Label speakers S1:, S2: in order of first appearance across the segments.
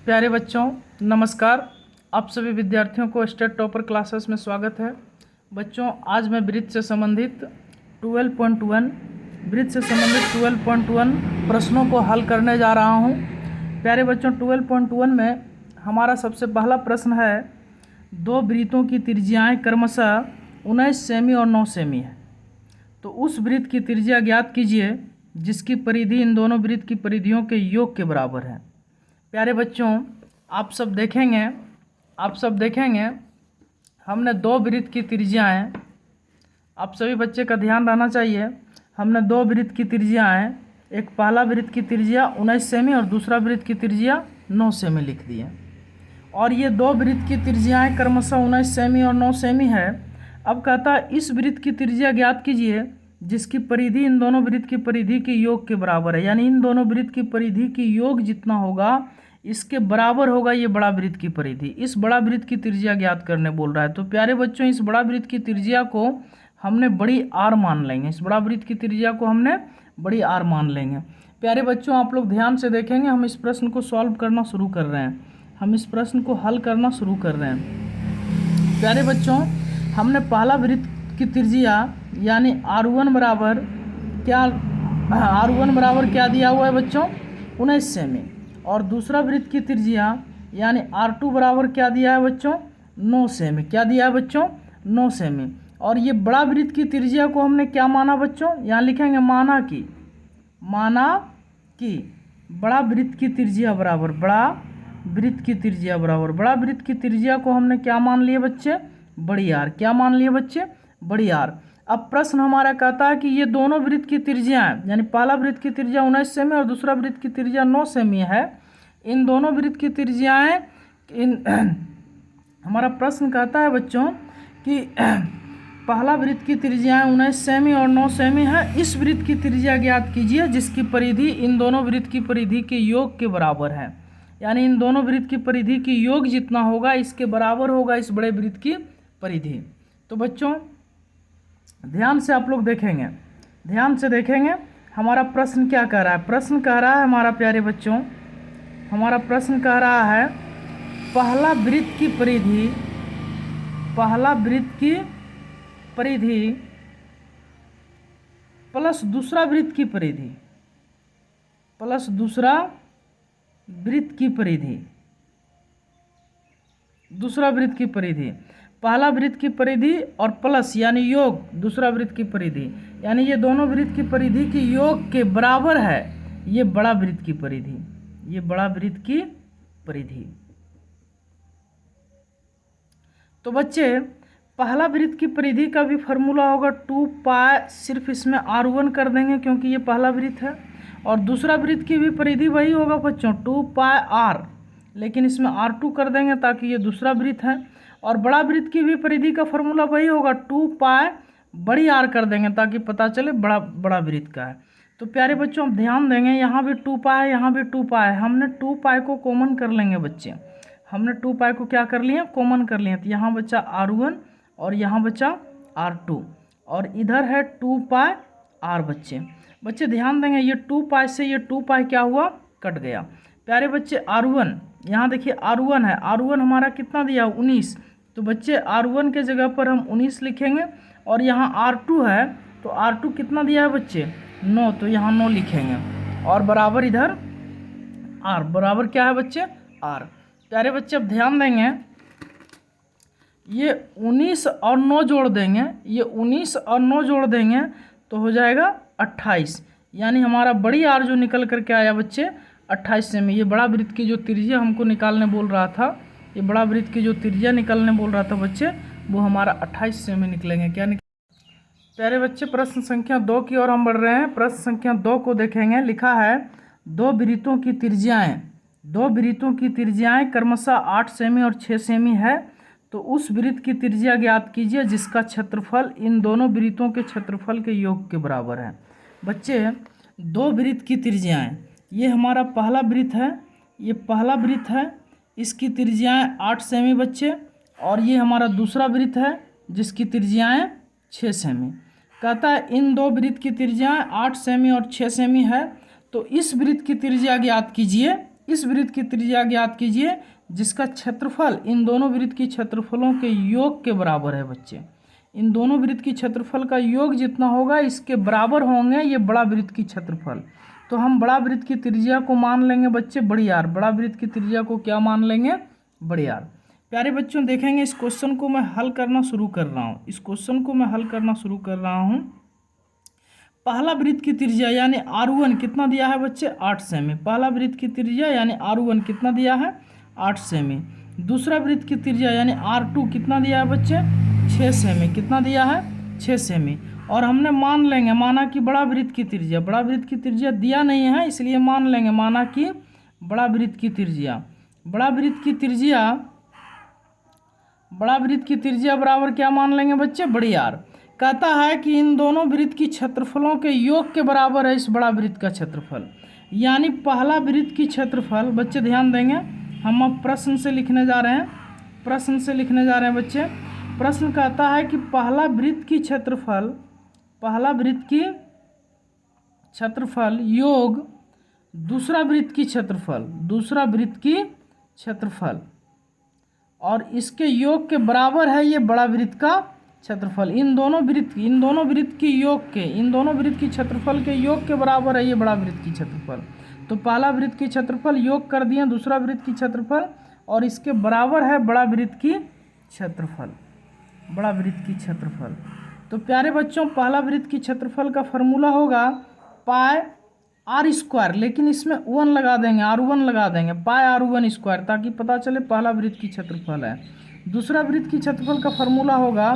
S1: प्यारे बच्चों नमस्कार। आप सभी विद्यार्थियों को स्टेट टॉपर क्लासेस में स्वागत है। बच्चों आज मैं वृत्त से संबंधित 12.1 प्रश्नों को हल करने जा रहा हूं। प्यारे बच्चों 12.1 में हमारा सबसे पहला प्रश्न है, दो वृत्तों की त्रिज्याएं क्रमशः 19 सेमी और 9 सेमी है, तो उस वृत्त की त्रिज्या ज्ञात कीजिए जिसकी परिधि इन दोनों वृत्त की परिधियों के योग के बराबर है। प्यारे बच्चों आप सब देखेंगे हमने दो वृत्त की त्रिज्याएं, आप सभी बच्चे का ध्यान रहना चाहिए, हमने दो वृत्त की त्रिज्याएं, एक पहला वृत्त की त्रिज्या 19 सेमी और दूसरा वृत्त की त्रिज्या 9 सेमी लिख दिए। और ये दो वृत्त की त्रिज्याएं क्रमशः 19 सेमी और 9 सेमी है। अब कहता है इस वृत्त की त्रिज्या ज्ञात कीजिए जिसकी परिधि इन दोनों वृत्त की परिधि के योग के बराबर है, यानी इन दोनों वृत्त की परिधि की योग जितना होगा इसके बराबर होगा ये बड़ा वृत्त की परिधि। इस बड़ा वृत्त की त्रिज्या ज्ञात करने बोल रहा है। तो प्यारे बच्चों इस बड़ा वृत्त की त्रिज्या को हमने बड़ी आर मान लेंगे, इस बड़ा वृत्त की त्रिज्या को हमने बड़ी आर मान लेंगे। प्यारे बच्चों आप लोग ध्यान से देखेंगे, हम इस प्रश्न को सॉल्व करना शुरू कर रहे हैं, हम इस प्रश्न को हल करना शुरू कर रहे हैं। प्यारे बच्चों हमने पहला वृत्त की त्रिज्या यानी R1 बराबर क्या दिया हुआ है बच्चों 19 सेमी, और दूसरा वृत्त की त्रिज्या यानी R2 बराबर क्या दिया है बच्चों 9 सेमी। क्या दिया है बच्चों 9 सेमी। और ये बड़ा वृत्त की त्रिज्या को हमने क्या माना बच्चों, यहाँ लिखेंगे माना कि बड़ा वृत्त की त्रिज्या बराबर बड़ा वृत्त की त्रिज्या को हमने क्या मान लिए बच्चे बड़ी आर। क्या मान लिए बच्चे बड़ी आर। अब प्रश्न हमारा कहता है कि ये दोनों वृत्त की त्रिज्याएं यानी पहला वृत्त की त्रिज्या 19 सेमी और दूसरा वृत्त की त्रिज्या 9 सेमी है, इन दोनों वृत्त की त्रिज्याएं हमारा प्रश्न कहता है बच्चों कि पहला वृत्त की त्रिज्याएं 19 सेमी और 9 सेमी है, इस वृत्त की त्रिज्या ज्ञात कीजिए जिसकी परिधि इन दोनों वृत्त की परिधि के योग के बराबर है, यानी इन दोनों वृत्त की परिधि की योग जितना होगा इसके बराबर होगा इस बड़े वृत्त की परिधि। तो बच्चों ध्यान से आप लोग देखेंगे हमारा प्रश्न क्या कह रहा है। प्रश्न कह रहा है हमारा प्यारे बच्चों, हमारा प्रश्न कह रहा है पहला वृत्त की परिधि प्लस दूसरा वृत्त की परिधि पहला वृत्त की परिधि और प्लस यानी योग दूसरा वृत्त की परिधि, यानी ये दोनों वृत्त की परिधि की योग के बराबर है ये बड़ा वृत्त की परिधि, तो बच्चे पहला वृत्त की परिधि का भी फार्मूला होगा 2 पाई, सिर्फ इसमें R1 कर देंगे क्योंकि ये पहला वृत्त है, और दूसरा वृत्त की भी परिधि वही होगा बच्चों 2 पाई R, लेकिन इसमें R2 कर देंगे ताकि ये दूसरा वृत्त है, और बड़ा वृत्त की भी परिधि का फार्मूला वही होगा 2 पाई बड़ी R कर देंगे ताकि पता चले बड़ा वृत्त का है। तो प्यारे बच्चों आप ध्यान देंगे यहाँ भी 2 पाई है, यहाँ भी 2 पाई है, हमने 2 पाई को कॉमन कर लेंगे बच्चे, हमने 2 पाई को क्या कर लिए कॉमन कर लिए, तो यहाँ बचा R1 और यहाँ बचा R2 और इधर है 2 पाई R। बच्चे ध्यान देंगे ये 2 पाई से ये 2 पाई क्या हुआ कट गया। प्यारे बच्चे R1 यहाँ देखिए R1 है, R1 हमारा कितना दिया 19, तो बच्चे R1 के जगह पर हम 19 लिखेंगे, और यहाँ R2 है तो R2 कितना दिया है बच्चे 9, तो यहाँ 9 लिखेंगे, और बराबर इधर R बराबर क्या है बच्चे R। प्यारे बच्चे अब ध्यान देंगे ये 19 और 9 जोड़ देंगे, ये 19 और 9 जोड़ देंगे तो हो जाएगा 28, यानी हमारा बड़ी आर जो निकल करके आया बच्चे 28 सेमी। ये बड़ा वृत्त की जो त्रिज्या हमको निकालने बोल रहा था, ये बड़ा वृत्त की जो त्रिज्या निकालने बोल रहा था बच्चे वो हमारा 28 सेमी निकलेंगे। क्या प्यारे बच्चे प्रश्न संख्या 2 की ओर हम बढ़ रहे हैं। प्रश्न संख्या 2 को देखेंगे, लिखा है दो वृत्तों की त्रिज्याएं क्रमशः 8 सेमी और 6 सेमी है, तो उस वृत्त की त्रिज्या ज्ञात कीजिए जिसका क्षेत्रफल इन दोनों वृत्तों के क्षेत्रफल के योग के बराबर है। बच्चे दो वृत्त की त्रिज्याएं, ये हमारा पहला वृत्त है, ये पहला वृत्त है, इसकी त्रिज्याएं 8 सेमी बच्चे, और ये हमारा दूसरा वृत्त है जिसकी त्रिज्याएं 6 सेमी। कहता है इन दो वृत्त की त्रिज्याएं 8 सेमी और 6 सेमी है, तो इस वृत्त की त्रिज्या ज्ञात कीजिए इस वृत्त की त्रिज्या ज्ञात कीजिए जिसका क्षेत्रफल इन दोनों वृत्त की क्षेत्रफलों के योग के बराबर है बच्चे। इन दोनों वृत्त की क्षेत्रफल का योग जितना होगा इसके बराबर होंगे ये बड़ा वृत्त की क्षेत्रफल। तो हम बड़ा वृत्त की त्रिज्या को मान लेंगे बच्चे बड़ी आर। बड़ा वृत्त की त्रिज्या को क्या मान लेंगे? बड़ी आर। प्यारे बच्चों देखेंगे इस क्वेश्चन को मैं हल करना शुरू कर रहा हूँ। इस क्वेश्चन को मैं हल करना शुरू कर रहा हूँ। पहला वृत्त की त्रिज्या यानी R1 कितना दिया है बच्चे? 8 सेमी। पहला वृत्त की त्रिज्या यानी R1 कितना दिया है? 8 सेमी। दूसरा वृत्त की त्रिज्या यानी R2 कितना दिया है बच्चे? 6 सेमी। कितना दिया है? 6 सेमी। और हमने मान लेंगे, माना कि बड़ा वृत्त की त्रिज्या, बड़ा वृत्त की त्रिज्या दिया नहीं है इसलिए मान लेंगे, माना कि बड़ा वृत्त की त्रिज्या, बड़ा वृत्त की त्रिज्या, बड़ा वृत्त की त्रिज्या बराबर क्या मान लेंगे बच्चे? बड़ी आर। कहता है कि इन दोनों वृत्त की क्षेत्रफलों के योग के बराबर है इस बड़ा वृत्त का क्षेत्रफल। यानी पहला वृत्त की क्षेत्रफल, बच्चे ध्यान देंगे, हम अब प्रश्न से लिखने जा रहे हैं, प्रश्न से लिखने जा रहे हैं बच्चे। प्रश्न कहता है कि पहला वृत्त की क्षेत्रफल, पहला वृत्त की क्षेत्रफल योग दूसरा वृत्त की क्षेत्रफल, दूसरा वृत्त की क्षेत्रफल, और इसके योग के बराबर है ये बड़ा वृत्त का क्षेत्रफल। इन दोनों वृत्त की योग के, इन दोनों वृत्त की क्षेत्रफल के योग के बराबर है ये बड़ा वृत्त की क्षेत्रफल। तो पहला वृत्त की क्षेत्रफल योग कर दिए दूसरा वृत्त की क्षेत्रफल, और इसके बराबर है बड़ा वृत्त की क्षेत्रफल, बड़ा वृत्त की क्षेत्रफल। तो प्यारे बच्चों पहला वृत्त की क्षेत्रफल का फॉर्मूला होगा पाई आर स्क्वायर, लेकिन इसमें 1 लगा देंगे, R1 लगा देंगे, पाई R1 स्क्वायर, ताकि पता चले पहला वृत्त की क्षेत्रफल है। दूसरा वृत्त की क्षेत्रफल का फॉर्मूला होगा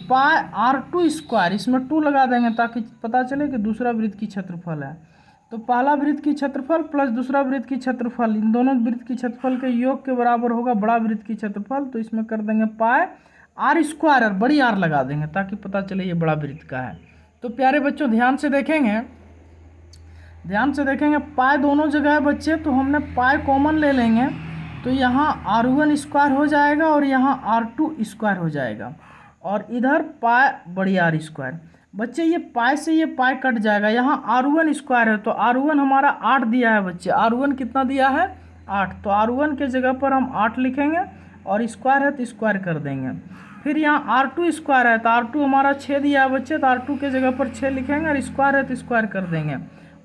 S1: पाई R2 स्क्वायर, इसमें 2 लगा देंगे ताकि पता चले कि दूसरा वृत्त की क्षेत्रफल है। तो पहला वृत्त की क्षेत्रफल प्लस दूसरा वृत्त की क्षेत्रफल, इन दोनों वृत्त की क्षेत्रफल के योग के बराबर होगा बड़ा वृत्त की क्षेत्रफल। तो इसमें कर देंगे पाई आर स्क्वायर और बड़ी आर लगा देंगे ताकि पता चले ये बड़ा वृत्त का है। तो प्यारे बच्चों ध्यान से देखेंगे, ध्यान से देखेंगे, पाई दोनों जगह है बच्चे, तो हमने पाई कॉमन ले लेंगे, तो यहाँ R1 स्क्वायर हो जाएगा और यहाँ R2 स्क्वायर हो जाएगा, और इधर पाई बड़ी आर स्क्वायर। बच्चे ये पाई से ये पाई कट जाएगा, यहाँ R1 स्क्वायर है तो R1 हमारा 8 दिया है बच्चे। R1 कितना दिया है? 8। तो R1 के जगह पर हम 8 लिखेंगे, और स्क्वायर है तो स्क्वायर कर देंगे। फिर यहाँ R2 स्क्वायर है तो R2 हमारा 6 दिया है बच्चे, तो R2 के जगह पर 6 लिखेंगे, और स्क्वायर है तो स्क्वायर कर देंगे।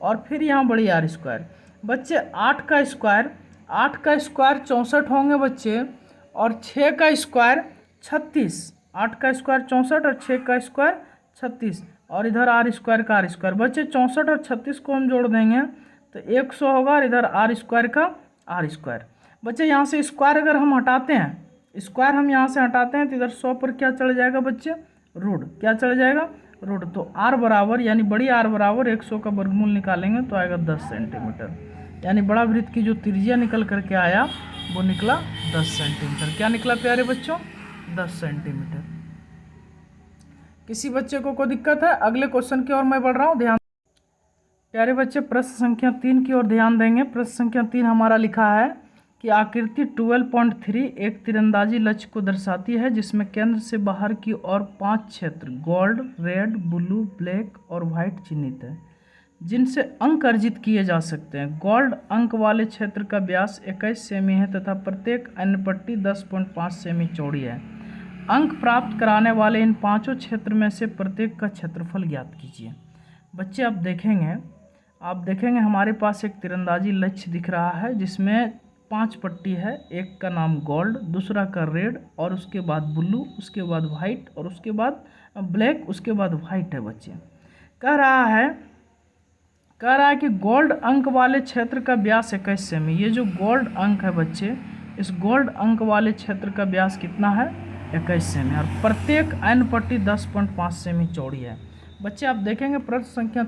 S1: और फिर यहाँ बड़ी आर स्क्वायर। बच्चे 8 का स्क्वायर, 8 का स्क्वायर 64 होंगे बच्चे, और 6 का स्क्वायर 36। 8 का स्क्वायर 64 और 6 का स्क्वायर 36, और इधर आर स्क्वायर का आर स्क्वायर। बच्चे 64 और 36 को हम जोड़ देंगे तो 100 होगा, और इधर आर स्क्वायर का आर स्क्वायर। बच्चे यहाँ से स्क्वायर अगर हम हटाते हैं, स्क्वायर हम यहाँ से हटाते हैं तो इधर 100 पर क्या चढ़ जाएगा बच्चे? रूट। क्या चढ़ जाएगा? रूट। तो आर बराबर, यानी बड़ी आर बराबर 100 का वर्गमूल निकालेंगे तो आएगा 10 सेंटीमीटर। यानी बड़ा वृत्त की जो त्रिज्या निकल करके आया वो निकला 10 सेंटीमीटर। क्या निकला प्यारे बच्चों? 10 सेंटीमीटर। किसी बच्चे को कोई दिक्कत है? अगले क्वेश्चन की ओर मैं बढ़ रहा हूँ, ध्यान। प्यारे बच्चे प्रश्न संख्या 3 की ओर ध्यान देंगे। प्रश्न संख्या 3 हमारा लिखा है कि आकृति 12.3 एक तीरंदाजी लक्ष्य को दर्शाती है जिसमें केंद्र से बाहर की ओर 5 क्षेत्र गोल्ड, रेड, ब्लू, ब्लैक और वाइट चिन्हित है जिनसे अंक अर्जित किए जा सकते हैं। गोल्ड अंक वाले क्षेत्र का व्यास 21 सेमी है तथा प्रत्येक अन्य पट्टी 10.5 सेमी चौड़ी है। अंक प्राप्त कराने वाले इन पांचों क्षेत्र में से प्रत्येक का क्षेत्रफल ज्ञात कीजिए। बच्चे आप देखेंगे हमारे पास एक तीरंदाजी लक्ष्य दिख रहा है जिसमें 5 पट्टी है। एक का नाम गोल्ड, दूसरा का रेड, और उसके बाद ब्लू, उसके बाद वाइट, और उसके बाद ब्लैक, उसके बाद वाइट है बच्चे। कह रहा है कि गोल्ड अंक वाले क्षेत्र का व्यास 21 सेमी। ये जो गोल्ड अंक है बच्चे, इस गोल्ड अंक वाले क्षेत्र का व्यास कितना है? 21 सेमी, और प्रत्येक अन्य पट्टी 10.5 सेमी चौड़ी है। बच्चे आप देखेंगे प्रश्न संख्या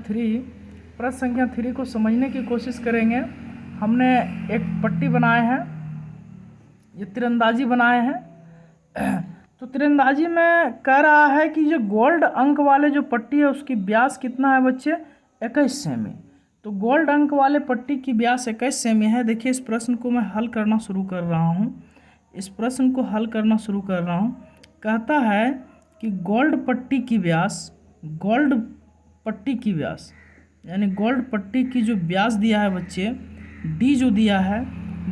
S1: 3 को समझने की कोशिश करेंगे। हमने एक पट्टी बनाए हैं, ये तीरंदाजी बनाए हैं। तो तीरंदाजी में कह रहा है कि जो गोल्ड अंक वाले जो पट्टी है उसकी व्यास कितना है बच्चे? 21 सेमी। तो गोल्ड अंक वाले पट्टी की व्यास 21 सेमी है। देखिए इस प्रश्न को मैं हल करना शुरू कर रहा हूँ, इस प्रश्न को हल करना शुरू कर रहा हूँ। कहता है कि गोल्ड पट्टी की व्यास यानी गोल्ड पट्टी की जो व्यास दिया है बच्चे डी जो दिया है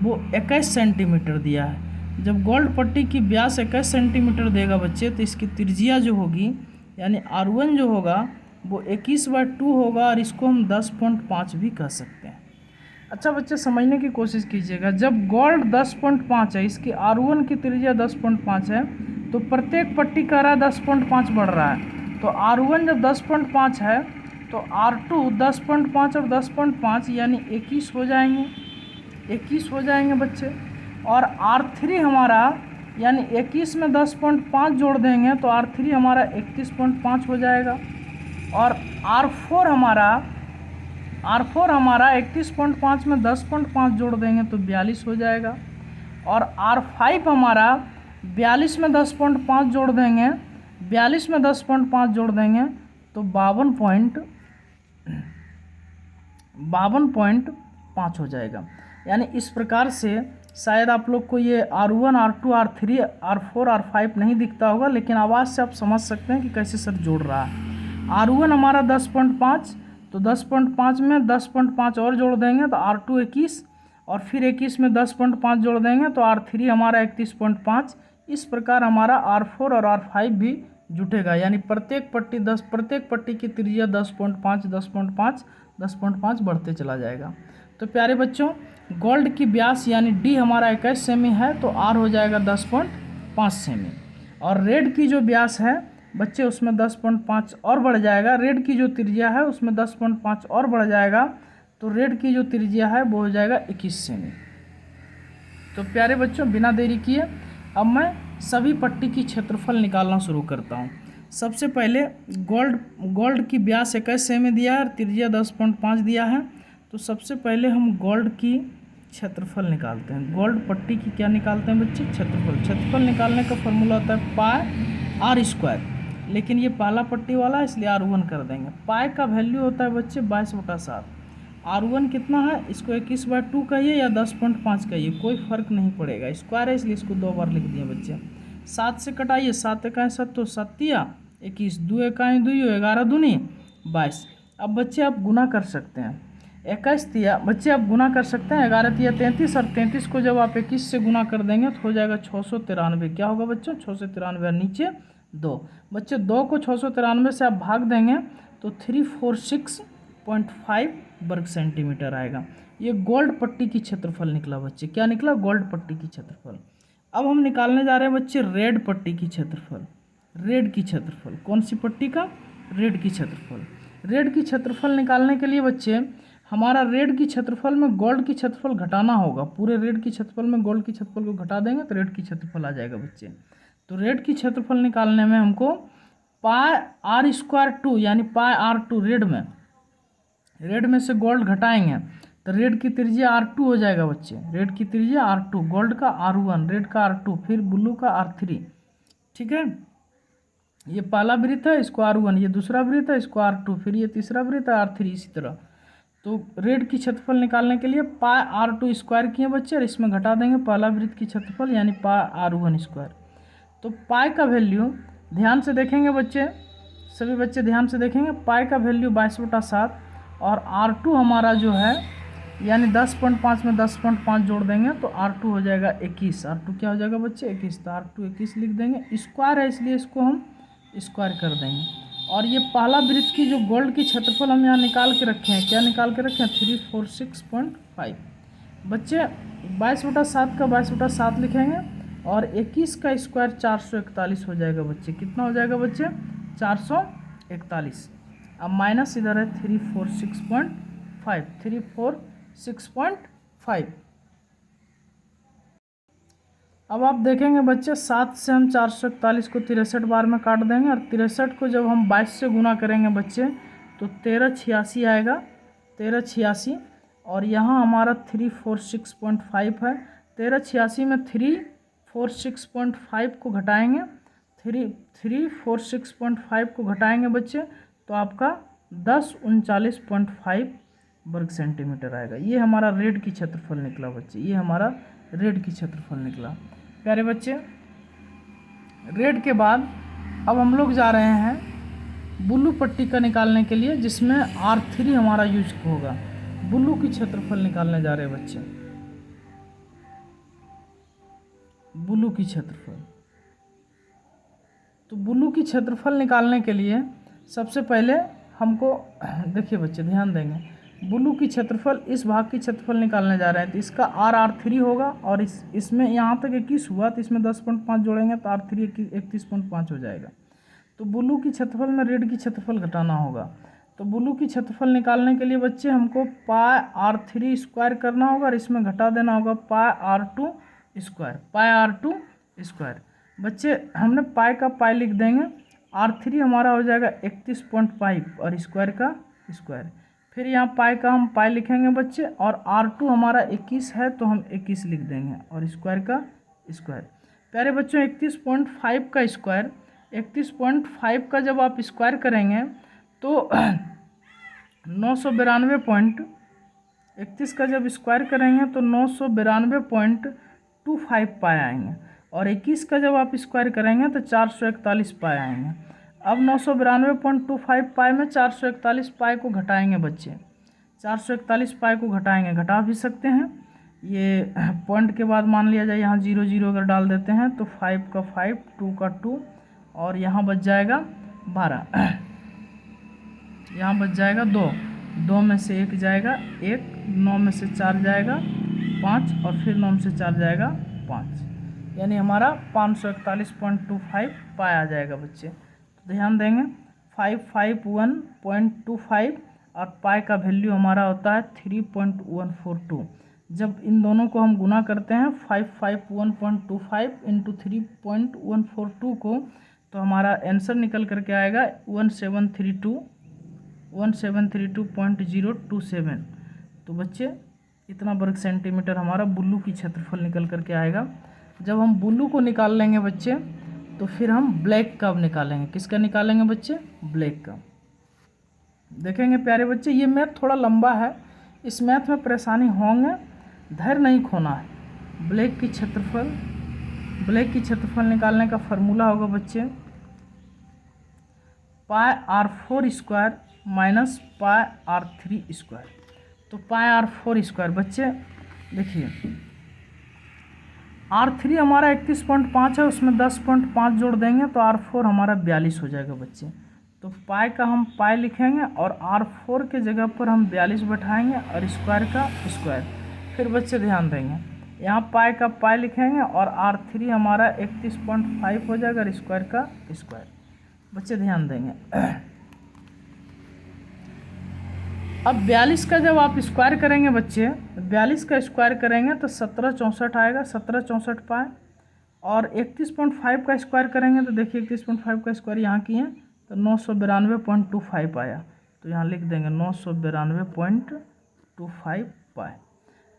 S1: वो 21 सेंटीमीटर दिया है। जब गोल्ड पट्टी की व्यास 21 सेंटीमीटर देगा बच्चे, तो इसकी त्रिज्या जो होगी यानी R1 जो होगा वो 21/2 होगा, और इसको हम 10.5 भी कह सकते हैं। अच्छा बच्चे समझने की कोशिश कीजिएगा, जब गोल्ड 10.5 है, इसकी R1 की त्रिज्या 10.5 है, तो प्रत्येक पट्टी का रहा 10.5 बढ़ रहा है। तो R1 जब 10.5 है तो R2 10.5 और 10.5 यानी 21 हो जाएंगे, 21 हो जाएंगे बच्चे। और R3 हमारा यानी 21 में 10.5 जोड़ देंगे तो R3 हमारा 31.5 हो जाएगा। और R4 हमारा 31.5 में 10.5 जोड़ देंगे तो 42 हो जाएगा। और R5 हमारा 42 में 10.5 जोड़ देंगे, 42 में 10.5 जोड़ देंगे तो 52.5 हो जाएगा। यानी इस प्रकार से शायद आप लोग को ये R1, R2, R3, R4, R5 नहीं दिखता होगा, लेकिन आवाज़ से आप समझ सकते हैं कि कैसे सर जोड़ रहा है। R1 हमारा 10.5, तो 10.5 में 10.5 और जोड़ देंगे तो R2 21, और फिर 21 में 10.5 जोड़ देंगे तो R3 हमारा 31.5। इस प्रकार हमारा R4 और R5 भी जुटेगा, यानी प्रत्येक पट्टी की त्रिज्या 10.5, 10.5, 10.5 बढ़ते चला जाएगा। तो प्यारे बच्चों, गोल्ड की व्यास यानी डी हमारा 21 सेमी है, तो आर हो जाएगा 10.5 सेमी। और रेड की जो व्यास है बच्चे उसमें 10.5 और बढ़ जाएगा, रेड की जो त्रिज्या है उसमें 10.5 और बढ़ जाएगा, तो रेड की जो त्रिज्या है वो हो जाएगा 21 सेमी। तो प्यारे बच्चों, बिना देरी किए अब मैं सभी पट्टी की क्षेत्रफल निकालना शुरू करता हूँ। सबसे पहले गोल्ड की व्यास 21 सेमी दिया है और त्रिज्या 10.5 दिया है, तो सबसे पहले हम गोल्ड की क्षेत्रफल निकालते हैं। गोल्ड पट्टी की क्या निकालते हैं बच्चे? क्षेत्रफल निकालने का फॉर्मूला होता है पाई आर स्क्वायर, लेकिन ये पहला पट्टी वाला है इसलिए R1 कर देंगे। पाई का वैल्यू होता है बच्चे 22/7। R1 कितना है? इसको 21/2 कहिए या 10.5 कहिए, कोई फर्क नहीं पड़ेगा, स्क्वायर है इसलिए इसको 2 बार लिख दिए बच्चे। 7 से कटाइए, 7 एकाएँ 7 तो 7 21, 2 एकाएँ 2 11 दूनी 22। अब बच्चे आप गुना कर सकते हैं, 21 दिया बच्चे आप गुना कर सकते हैं, 11 दिया 33, और 33 को जब आप 21 से गुना कर देंगे तो हो जाएगा 693। क्या होगा बच्चों? 693, और नीचे 2 बच्चे, 2 को 693 से आप भाग देंगे तो 346.5 वर्ग सेंटीमीटर आएगा। ये गोल्ड पट्टी की क्षेत्रफल निकला बच्चे। क्या निकला? गोल्ड पट्टी की क्षेत्रफल। अब हम निकालने जा रहे हैं बच्चे रेड पट्टी की क्षेत्रफल। रेड की क्षेत्रफल कौन सी पट्टी का? रेड की क्षेत्रफल। रेड की क्षेत्रफल निकालने के लिए बच्चे हमारा रेड की क्षेत्रफल में गोल्ड की क्षेत्रफल घटाना होगा। पूरे रेड की क्षेत्रफल में गोल्ड की क्षेत्रफल को घटा देंगे तो रेड की क्षेत्रफल आ जाएगा बच्चे। तो रेड की क्षेत्रफल निकालने में हमको पाई आर स्क्वायर 2 यानी पाई R2, रेड में से गोल्ड घटाएंगे तो रेड की त्रिज्या R2 हो जाएगा बच्चे। रेड की त्रिज्या R2, गोल्ड का R1, रेड का R2, फिर ब्लू का R3। ठीक है, ये पहला वृत्त है इसको R1, ये दूसरा वृत्त है इसको R2, फिर ये तीसरा वृत्त है R3, इसी तरह। तो रेड की क्षेत्रफल निकालने के लिए पाई R2 स्क्वायर किए बच्चे, और इसमें घटा देंगे पहला वृत्त की क्षेत्रफल यानी पाई R1 स्क्वायर। तो पाई का वैल्यू ध्यान से देखेंगे बच्चे, सभी बच्चे ध्यान से देखेंगे, पाई का वैल्यू 22/7, और R2 हमारा जो है यानी 10.5 में 10.5 जोड़ देंगे तो R2 हो जाएगा 21। R2 क्या हो जाएगा बच्चे? 21। तो R2 21 लिख देंगे, स्क्वायर है इसलिए इसको हम स्क्वायर कर देंगे। और ये पहला वृत्त की जो गोल्ड की क्षेत्रफल हम यहाँ निकाल के रखे हैं, क्या निकाल के रखे हैं? 346.5 बच्चे। 22/7 का 22/7 लिखेंगे, और 21 का स्क्वायर 441 हो जाएगा बच्चे। कितना हो जाएगा बच्चे? 441। अब माइनस इधर है 346.5। अब आप देखेंगे बच्चे 7 से हम 441 को 63 बार में काट देंगे, और 63 को जब हम 22 से गुना करेंगे बच्चे तो 1386 आएगा, 1386। और यहाँ हमारा 346.5 है, 1386 में 346.5 को घटाएंगे, 346.5 को घटाएंगे बच्चे तो आपका 1039.5 वर्ग सेंटीमीटर आएगा। ये हमारा रेड की क्षेत्रफल निकला बच्चे, ये हमारा रेड की क्षेत्रफल निकला। प्यारे बच्चे, रेड के बाद अब हम लोग जा रहे हैं ब्लू पट्टी का निकालने के लिए, जिसमें R3 हमारा यूज होगा। ब्लू की क्षेत्रफल निकालने जा रहे हैं बच्चे, ब्लू की क्षेत्रफल। तो ब्लू की क्षेत्रफल निकालने के लिए सबसे पहले हमको देखिए बच्चे ध्यान देंगे, ब्लू की क्षेत्रफल इस भाग की क्षेत्रफल निकालने जा रहे हैं, तो इसका R3 होगा और इसमें यहाँ तक 21 हुआ तो इसमें 10.5 जोड़ेंगे तो R3 31.5 हो जाएगा। तो ब्लू की क्षेत्रफल में रेड की क्षेत्रफल घटाना होगा। तो ब्लू की क्षेत्रफल निकालने के लिए बच्चे हमको पाई R3 स्क्वायर करना होगा और इसमें घटा देना होगा पाई R2 स्क्वायर, पाई R2 स्क्वायर। बच्चे हमने पाई का पाई लिख देंगे, R3 हमारा हो जाएगा 31.5 और स्क्वायर का स्क्वायर। फिर यहाँ पाई का हम पाई लिखेंगे बच्चे, और R2 हमारा 21 है तो हम 21 लिख देंगे और स्क्वायर का स्क्वायर। प्यारे बच्चों 31.5 का स्क्वायर, 31.5 का जब आप स्क्वायर करेंगे तो 31 का जब स्क्वायर करेंगे तो 992.25 पाए आएंगे, और 21 का जब आप स्क्वायर करेंगे तो 441 पाए आएंगे। अब 992.25 पाए में 441 पाए को घटाएंगे बच्चे, 441 पाए को घटाएंगे, घटा भी सकते हैं। ये पॉइंट के बाद मान लिया जाए यहाँ 0 0 अगर डाल देते हैं तो 5 का 5, 2 का 2 और यहाँ बच जाएगा 12, यहाँ बच जाएगा 2, 2 में से 1 जाएगा 1, 9 में से 4 जाएगा 5 और फिर 9 में से 4 जाएगा 5, यानी हमारा 541.25 पाया आ जाएगा बच्चे। तो ध्यान देंगे 551.25 और पाई का वैल्यू हमारा होता है 3.142। जब इन दोनों को हम गुना करते हैं 551.25 इंटू 3.142 को, तो हमारा आंसर निकल करके आएगा 1732.027। तो बच्चे इतना वर्ग सेंटीमीटर हमारा ब्लू की क्षेत्रफल निकल करके आएगा। जब हम ब्लू को निकाल लेंगे बच्चे तो फिर हम ब्लैक का निकालेंगे। किसका निकालेंगे बच्चे? ब्लैक का। देखेंगे प्यारे बच्चे, ये मैथ थोड़ा लंबा है, इस मैथ में परेशानी होंगे, धैर्य नहीं खोना है। ब्लैक की क्षेत्रफल निकालने का फार्मूला होगा बच्चे पाई R4 square minus pi R3 square. तो पाई R4 स्क्वायर बच्चे देखिए, R3 हमारा 31.5 है, उसमें 10.5 जोड़ देंगे तो R4 हमारा 42 हो जाएगा बच्चे। तो पाई का हम पाई लिखेंगे और R4 के जगह पर हम 42 बैठाएंगे और स्क्वायर का स्क्वायर। फिर बच्चे ध्यान देंगे, यहाँ पाई का पाई लिखेंगे और R3 हमारा 31.5 हो जाएगा और स्क्वायर का स्क्वायर। बच्चे ध्यान देंगे, अब 42 का जब आप स्क्वायर करेंगे बच्चे, 42 का स्क्वायर करेंगे तो 1764 आएगा, 1764 पाए। और 31.5 का स्क्वायर करेंगे तो देखिए 31.5 का स्क्वायर यहाँ किए तो 992.25 आया, तो यहाँ लिख देंगे 992.25 पाए।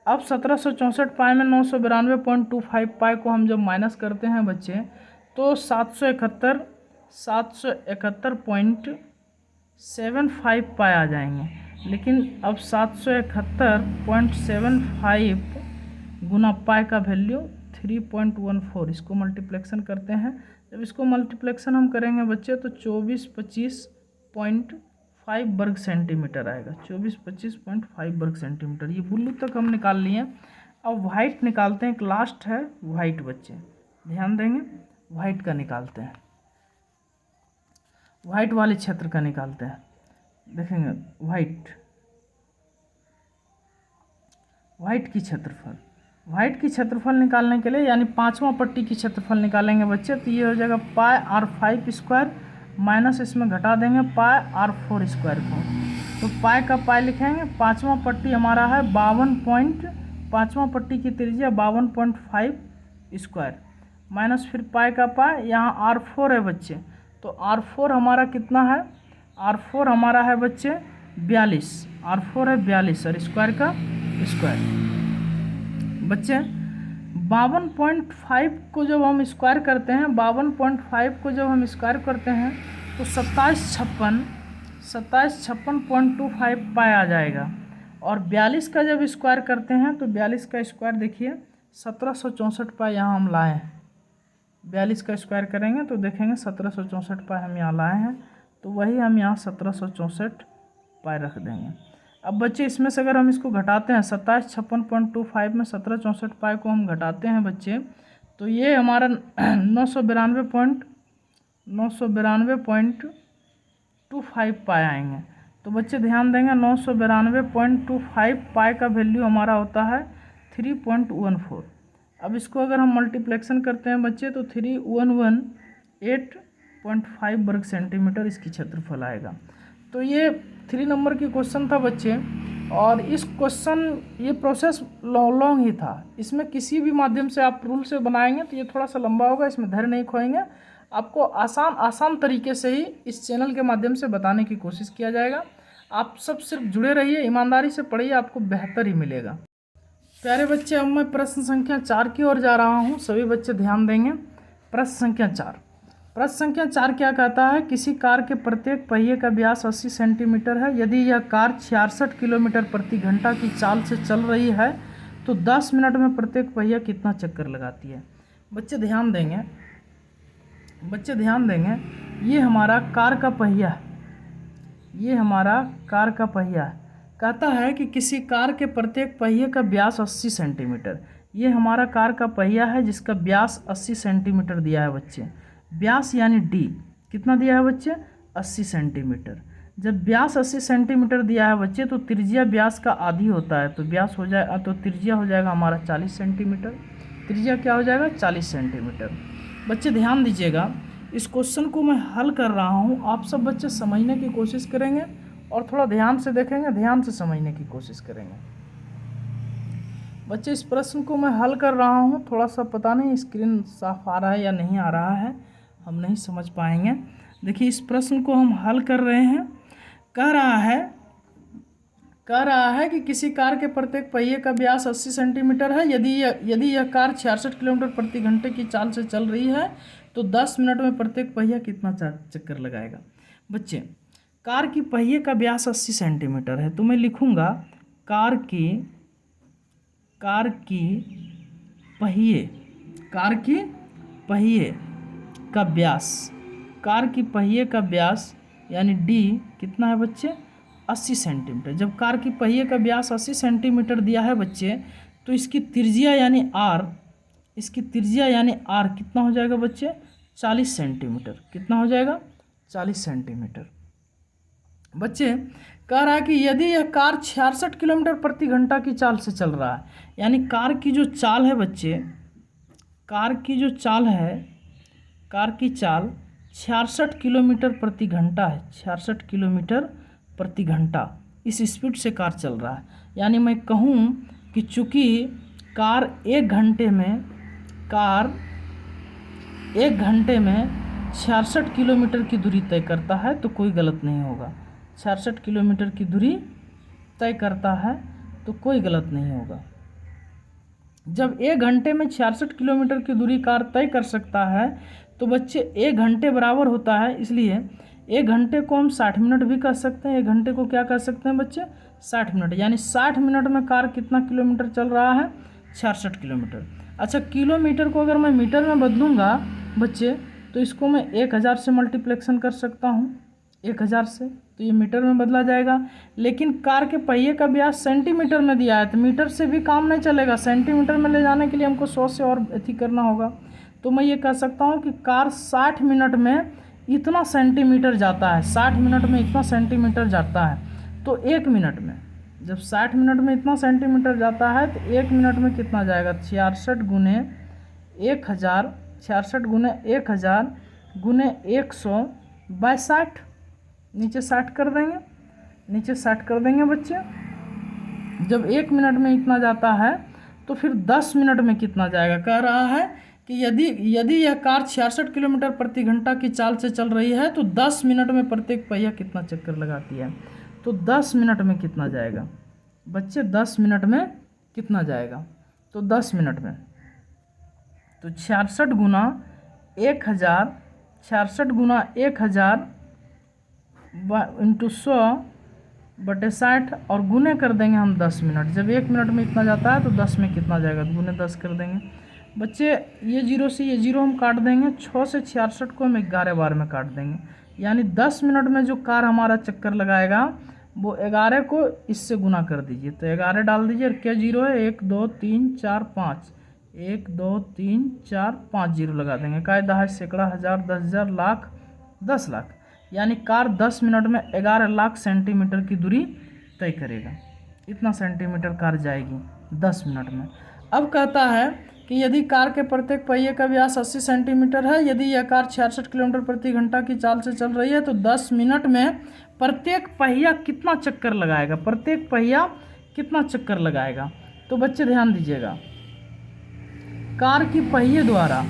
S1: अब 1764 पाए में 992.25 पाए को हम जब माइनस करते हैं बच्चे तो 771.75 पाए आ जाएंगे। लेकिन अब 771.75 गुना पाई का वैल्यू 3.14, इसको मल्टीप्लेक्शन करते हैं। जब इसको मल्टीप्लेक्शन हम करेंगे बच्चे तो 2425.5 वर्ग सेंटीमीटर आएगा, 2425.5 वर्ग सेंटीमीटर। ये ब्लू तक हम निकाल लिए। अब वाइट निकालते हैं, एक लास्ट है वाइट बच्चे, ध्यान देंगे वाइट का निकालते हैं, वाइट वाले क्षेत्र का निकालते हैं। देखेंगे वाइट की क्षेत्रफल, वाइट की क्षेत्रफल निकालने के लिए यानी पांचवा पट्टी की क्षेत्रफल निकालेंगे बच्चे, तो ये हो जाएगा पाई R5 स्क्वायर माइनस इसमें घटा देंगे पाई R4 स्क्वायर को। तो पाई का पाई लिखेंगे, पांचवा पट्टी हमारा है 52 पट्टी की त्रिज्या 52.5 स्क्वायर माइनस फिर पाई का पाई, यहाँ R4 है बच्चे, तो R4 हमारा कितना है? R4 हमारा है बच्चे 42, R4 है 42 और स्क्वायर का स्क्वायर। बच्चे 52.5 को जब हम स्क्वायर करते हैं, 52.5 को जब हम स्क्वायर करते हैं तो 2756.25 पाई आ जाएगा। और 42 का जब स्क्वायर करते हैं तो 42 का स्क्वायर देखिए 1764 पाई यहाँ हम लाए हैं। 42 का स्क्वायर करेंगे तो देखेंगे 1764 पाई हम यहाँ लाए हैं, तो वही हम यहाँ 1764 पाई रख देंगे। अब बच्चे इसमें से अगर हम इसको घटाते हैं 2756.25 में 1764 पाई को हम घटाते हैं बच्चे, तो ये हमारा 992.25 पाई आएंगे। तो बच्चे ध्यान देंगे 992.25 पाई का वैल्यू हमारा होता है 3.14। अब इसको अगर हम मल्टीप्लेक्शन करते हैं बच्चे तो 3118.5 वर्ग सेंटीमीटर इसकी क्षेत्रफल आएगा। तो ये 3 नंबर की क्वेश्चन था बच्चे, और इस क्वेश्चन ये प्रोसेस लॉन्ग ही था। इसमें किसी भी माध्यम से आप रूल से बनाएंगे तो ये थोड़ा सा लंबा होगा, इसमें धैर्य नहीं खोएंगे। आपको आसान तरीके से ही इस चैनल के माध्यम से बताने की कोशिश किया जाएगा। आप सब सिर्फ जुड़े रहिए, ईमानदारी से पढ़िए, आपको बेहतर ही मिलेगा। प्यारे बच्चे, अब मैं प्रश्न संख्या 4 की ओर जा रहा हूँ, सभी बच्चे ध्यान देंगे। प्रश्न संख्या 4 क्या कहता है? किसी कार के प्रत्येक पहिए का व्यास 80 सेंटीमीटर है। यदि यह कार 66 किलोमीटर प्रति घंटा की चाल से चल रही है तो 10 मिनट में प्रत्येक पहिया कितना चक्कर लगाती है? बच्चे ध्यान देंगे, ये हमारा कार का पहिया है। कहता है कि किसी कार के प्रत्येक पहिए का व्यास 80 सेंटीमीटर। ये हमारा कार का पहिया है जिसका व्यास 80 सेंटीमीटर दिया है बच्चे। व्यास यानी डी कितना दिया है बच्चे? 80 सेंटीमीटर। जब व्यास 80 सेंटीमीटर दिया है बच्चे तो त्रिज्या व्यास का आधी होता है, तो व्यास हो जाए तो त्रिज्या हो जाएगा हमारा 40 सेंटीमीटर। त्रिज्या क्या हो जाएगा? 40 सेंटीमीटर। बच्चे ध्यान दीजिएगा, इस क्वेश्चन को मैं हल कर रहा हूँ, आप सब बच्चे समझने की कोशिश करेंगे और थोड़ा ध्यान से देखेंगे, ध्यान से समझने की कोशिश करेंगे। बच्चे इस प्रश्न को मैं हल कर रहा हूँ, थोड़ा सा पता नहीं स्क्रीन साफ आ रहा है या नहीं आ रहा है, हम नहीं समझ पाएंगे। देखिए इस प्रश्न को हम हल कर रहे हैं। कह रहा है कि किसी कार के प्रत्येक पहिए का व्यास 80 सेंटीमीटर है। यदि यह कार 66 किलोमीटर प्रति घंटे की चाल से चल रही है तो 10 मिनट में प्रत्येक पहिया कितना चक्कर लगाएगा? बच्चे कार की पहिए का व्यास 80 सेंटीमीटर है, तो मैं लिखूँगा कार की पहिए का व्यास यानी डी कितना है बच्चे? 80 सेंटीमीटर। जब कार की पहिए का व्यास 80 सेंटीमीटर दिया है बच्चे तो इसकी त्रिज्या यानी आर कितना हो जाएगा बच्चे? 40 सेंटीमीटर। कितना हो जाएगा? 40 सेंटीमीटर। बच्चे कह रहा है कि यदि यह कार 66 किलोमीटर प्रति घंटा की चाल से चल रहा है, यानी कार की जो चाल है बच्चे, कार की चाल 66 किलोमीटर प्रति घंटा है। 66 किलोमीटर प्रति घंटा इस स्पीड से कार चल रहा है। यानी मैं कहूँ कि चूँकि कार एक घंटे में 66 किलोमीटर की दूरी तय करता है तो कोई गलत नहीं होगा। 66 किलोमीटर की दूरी तय करता है तो कोई गलत नहीं होगा। जब एक घंटे में 66 किलोमीटर की दूरी कार तय कर सकता है तो बच्चे एक घंटे बराबर होता है, इसलिए एक घंटे को हम 60 मिनट भी कह सकते हैं। एक घंटे को क्या कह सकते हैं बच्चे? 60 मिनट। यानी 60 मिनट में कार कितना किलोमीटर चल रहा है? 66 किलोमीटर। अच्छा, किलोमीटर को अगर मैं मीटर में बदलूँगा बच्चे तो इसको मैं 1000 से मल्टीप्लेक्शन कर सकता हूँ, 1000 से, तो ये मीटर में बदला जाएगा। लेकिन कार के पहिए का व्यास सेंटीमीटर में दिया है तो मीटर से भी काम नहीं चलेगा, सेंटीमीटर में ले जाने के लिए हमको 100 से और अथी करना होगा। तो मैं ये कह सकता हूँ कि कार 60 मिनट में इतना सेंटीमीटर जाता है, 60 मिनट में इतना सेंटीमीटर जाता है। तो 1 मिनट में जब 60 मिनट में इतना सेंटीमीटर जाता है तो 1 मिनट में कितना जाएगा? 66 गुने 1000 गुने 100 बाय 60, नीचे 60 कर देंगे बच्चे। जब 1 मिनट में इतना जाता है तो फिर 10 मिनट में कितना जाएगा? कह रहा है कि यदि यह कार 66 किलोमीटर प्रति घंटा की चाल से चल रही है तो 10 मिनट में प्रत्येक पहिया कितना चक्कर लगाती है? तो 10 मिनट में कितना जाएगा बच्चे? 10 मिनट में कितना जाएगा? तो 10 मिनट में तो 66 गुना 1000 इंटू 100/60 और गुने कर देंगे हम 10 मिनट। जब 1 मिनट में इतना जाता है तो 10 में कितना जाएगा? तो गुने 10 कर देंगे बच्चे। ये 0 से ये 0 हम काट देंगे, 6 से 66 को हम 11 बार में काट देंगे। यानी 10 मिनट में जो कार हमारा चक्कर लगाएगा वो 11 को इससे गुना कर दीजिए। तो 11 डाल दीजिए और क्या जीरो है, 1 2 3 4 5, 1 2 3 4 5 जीरो लगा देंगे। कायदा है सैकड़ा, हज़ार, 10,000, लाख, 10 लाख। यानी कार 10 मिनट में 11 लाख सेंटीमीटर की दूरी तय करेगा। इतना सेंटीमीटर कार जाएगी 10 मिनट में। अब कहता है कि यदि कार के प्रत्येक पहिए का व्यास 80 सेंटीमीटर है, यदि यह कार 66 किलोमीटर प्रति घंटा की चाल से चल रही है, तो 10 मिनट में प्रत्येक पहिया कितना चक्कर लगाएगा, प्रत्येक पहिया कितना चक्कर लगाएगा। तो बच्चे ध्यान दीजिएगा, कार की पहिए द्वारा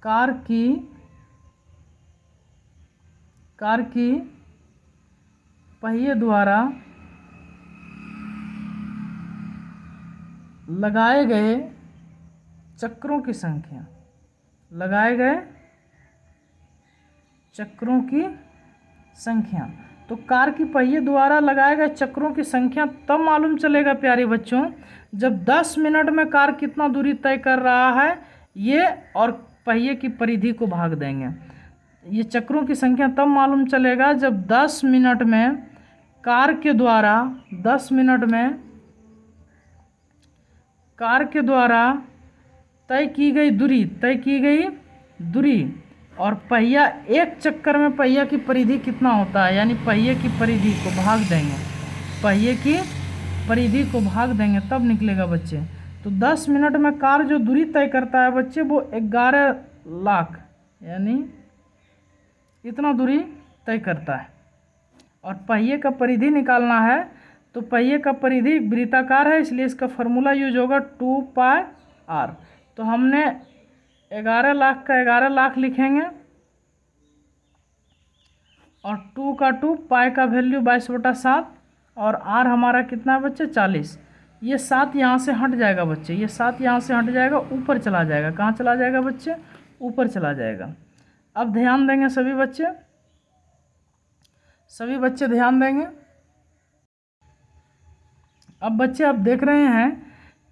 S1: कार की पहिए द्वारा लगाए गए चक्रों की संख्या, तो कार की पहिए द्वारा लगाए गए चक्रों की संख्या तब मालूम चलेगा प्यारे बच्चों, जब 10 मिनट में कार कितना दूरी तय कर रहा है ये और पहिए की परिधि को भाग देंगे। ये चक्रों की संख्या तब मालूम चलेगा जब 10 मिनट में कार के द्वारा तय की गई दूरी और पहिया, एक चक्कर में पहिया की परिधि कितना होता है, यानी पहिए की परिधि को भाग देंगे, तब निकलेगा बच्चे। तो 10 मिनट में कार जो दूरी तय करता है बच्चे वो 11 लाख यानी इतना दूरी तय करता है। और पहिए का परिधि निकालना है, तो पहिए का परिधि वृत्ताकार है, इसलिए इसका फॉर्मूला यूज होगा 2 पाई r। तो हमने 11 लाख का 11 लाख लिखेंगे और 2 का 2, पाई का वैल्यू 22/7 और r हमारा कितना है बच्चे 40। ये 7 यहाँ से हट जाएगा बच्चे, ये 7 यहाँ से हट जाएगा, ऊपर चला जाएगा। कहाँ चला जाएगा बच्चे, ऊपर चला जाएगा। अब ध्यान देंगे सभी बच्चे ध्यान देंगे। अब बच्चे आप देख रहे हैं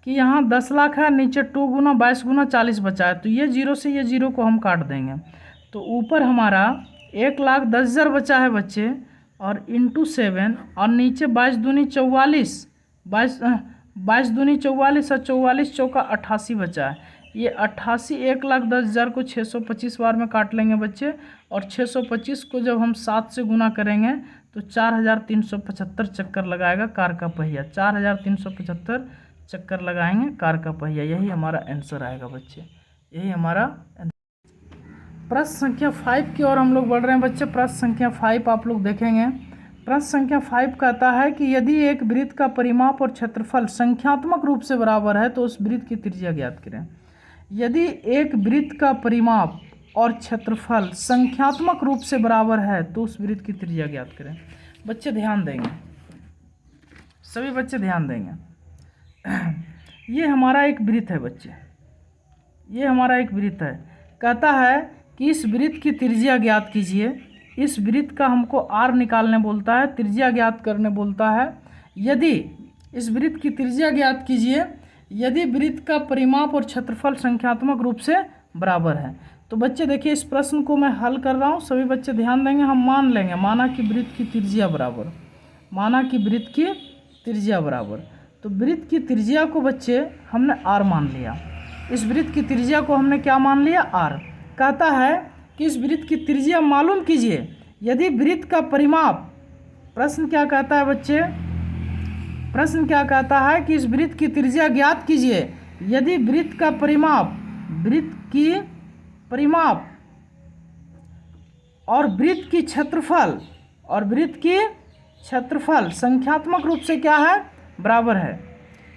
S1: कि यहाँ 10 लाख है, नीचे 2 गुना 22 गुना 40 बचा है, तो ये जीरो से ये जीरो को हम काट देंगे। तो ऊपर हमारा 1,10,000 बचा है बच्चे और इंटू 7 और नीचे 22 दूनी 44, 22 दूनी 44 और 44 चौका 88 बचा है। ये 88 1,10,000 को 625 बार में काट लेंगे बच्चे और 625 को जब हम 7 से गुना करेंगे तो 4,375 चक्कर लगाएगा कार का पहिया। 4,375 चक्कर लगाएंगे कार का पहिया। यही हमारा आंसर आएगा बच्चे, यही हमारा। प्रश्न संख्या 5 की ओर हम लोग बढ़ रहे हैं बच्चे। प्रश्न संख्या 5 आप लोग देखेंगे। प्रश्न संख्या 5 कहता है कि यदि एक वृत्त का परिमाप और क्षेत्रफल संख्यात्मक रूप से बराबर है तो उस वृत्त की त्रिज्या ज्ञात करें। यदि एक वृत्त का परिमाप और क्षेत्रफल संख्यात्मक रूप से बराबर है तो उस वृत्त की त्रिज्या ज्ञात करें। बच्चे ध्यान देंगे, सभी बच्चे ध्यान देंगे। ये हमारा एक वृत्त है बच्चे, ये हमारा एक वृत्त है। कहता है कि इस वृत्त की त्रिज्या ज्ञात कीजिए। इस वृत्त का हमको r निकालने बोलता है, त्रिज्या ज्ञात करने बोलता है। यदि इस वृत्त की त्रिज्या ज्ञात कीजिए यदि वृत्त का परिमाप और क्षेत्रफल संख्यात्मक रूप से बराबर है। तो बच्चे देखिए इस प्रश्न को मैं हल कर रहा हूँ, सभी बच्चे ध्यान देंगे। हम मान लेंगे, माना कि वृत्त की त्रिज्या बराबर, माना कि वृत्त की त्रिज्या बराबर। तो वृत्त की त्रिज्या को बच्चे हमने r मान लिया। इस वृत्त की त्रिज्या को हमने क्या मान लिया, r। कहता है कि इस वृत्त की त्रिज्या मालूम कीजिए यदि वृत्त का परिमाप, प्रश्न क्या कहता है बच्चे, प्रश्न क्या कहता है कि इस वृत्त की त्रिज्या ज्ञात कीजिए यदि वृत्त का परिमाप, वृत्त की परिमाप और वृत्त की क्षेत्रफल, और वृत्त की क्षेत्रफल संख्यात्मक रूप से क्या है, बराबर है।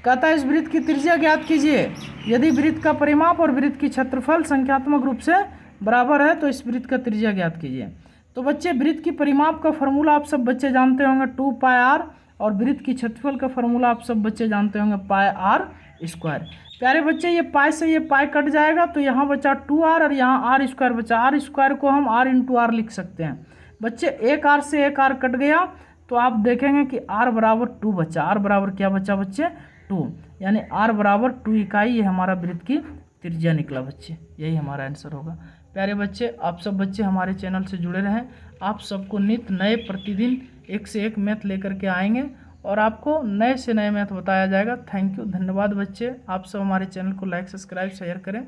S1: कहता है इस वृत्त की त्रिज्या ज्ञात कीजिए यदि वृत्त का परिमाप और वृत्त की क्षेत्रफल संख्यात्मक रूप से बराबर है तो इस वृत्त का त्रिज्या ज्ञात कीजिए। तो बच्चे वृत्त की परिमाप का फॉर्मूला आप सब बच्चे जानते होंगे 2 पाई r, और वृत्त की क्षेत्रफल का फॉर्मूला आप सब बच्चे जानते होंगे पाई r²। प्यारे बच्चे ये पाई से ये पाई कट जाएगा तो यहाँ बचा 2r और यहाँ r² बचा। r² को हम r इंटू r लिख सकते हैं बच्चे। एक r से एक r कट गया तो आप देखेंगे कि r बराबर 2 बचा। r बराबर क्या बचा बच्चे, 2, यानी r बराबर 2 इकाई। ये हमारा वृत्त की त्रिज्या निकला बच्चे, यही हमारा आंसर होगा। प्यारे बच्चे, आप सब बच्चे हमारे चैनल से जुड़े रहें। आप सबको नित्य नए प्रतिदिन एक से एक मैथ लेकर के आएंगे और आपको नए से नए मैथ बताया जाएगा। थैंक यू, धन्यवाद बच्चे। आप सब हमारे चैनल को लाइक, सब्सक्राइब, शेयर करें।